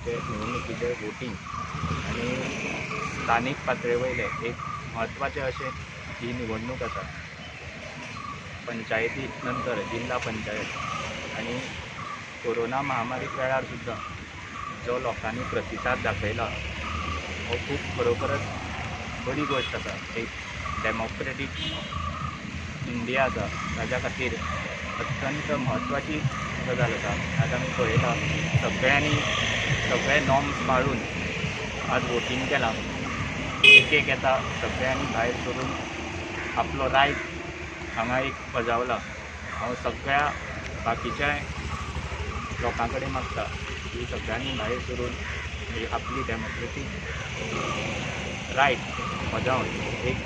आमचे निवडणुकीचे वोटींग आणि स्थानिक पातळी वयले एक म्हत्वाचे अशें ही निवडणूक आसा पंचायती नंतर जिल्हा पंचायत आणि कोरोना महामारी वेळार सुद्दां जो लोकांनी प्रतिसाद दाखयला हो खूब खरोखरच बरी गोष्ट आसा। एक डेमोक्रेटीक इंडिया आसा ताज्या खातीर अत्यंत म्हत्वाची गजाल आसा। आज आमी पळयला सगळे नॉर्म्स पाळून आज वोटींग केलां, एक येता सगळ्यांनी भायर सरून आपलो रायट हांगा एक बजावला। हांव सगळ्या बाकीच्या लोकां कडेन मागता की सगळ्यांनी भायर सरून आपली डेमोक्रेटीक रायट बजावन एक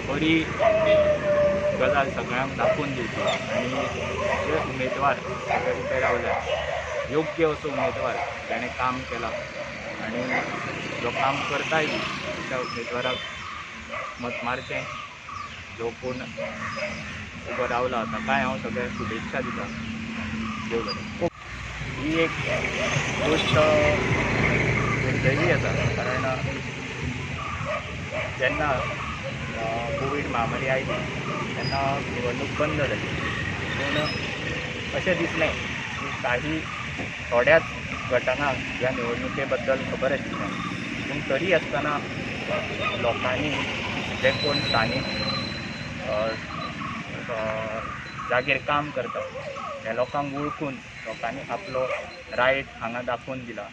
बरी गजाल सगळ्यांक दाखोवन दिवची आणि जे उमेदवार सगळे उबे रावल्यात योग्य असो उमेदवार जेणे काम केलां आणि जो काम करताय बी त्या उमेदवाराक मत मारचें। जो कोण उबो रावला ताकाय हांव सगळे शुभेच्छा दिता। देव बरें। ही एक गोष्ट दुर्दैवी आसा कारण जेन्ना कोवीड महामारी आयली तेन्ना निवडणूक बंद जाली पूण अशें दिसलें की काही थोड्याच गटांक ह्या निवडणुके बद्दल खबर आशिल्लें पूण तरी आसतना लोकांनी जे कोण स्थानीक जागेर काम करता त्या लोकांक वळखून लोकांनी आपलो रायट हांगा दाखोवन दिला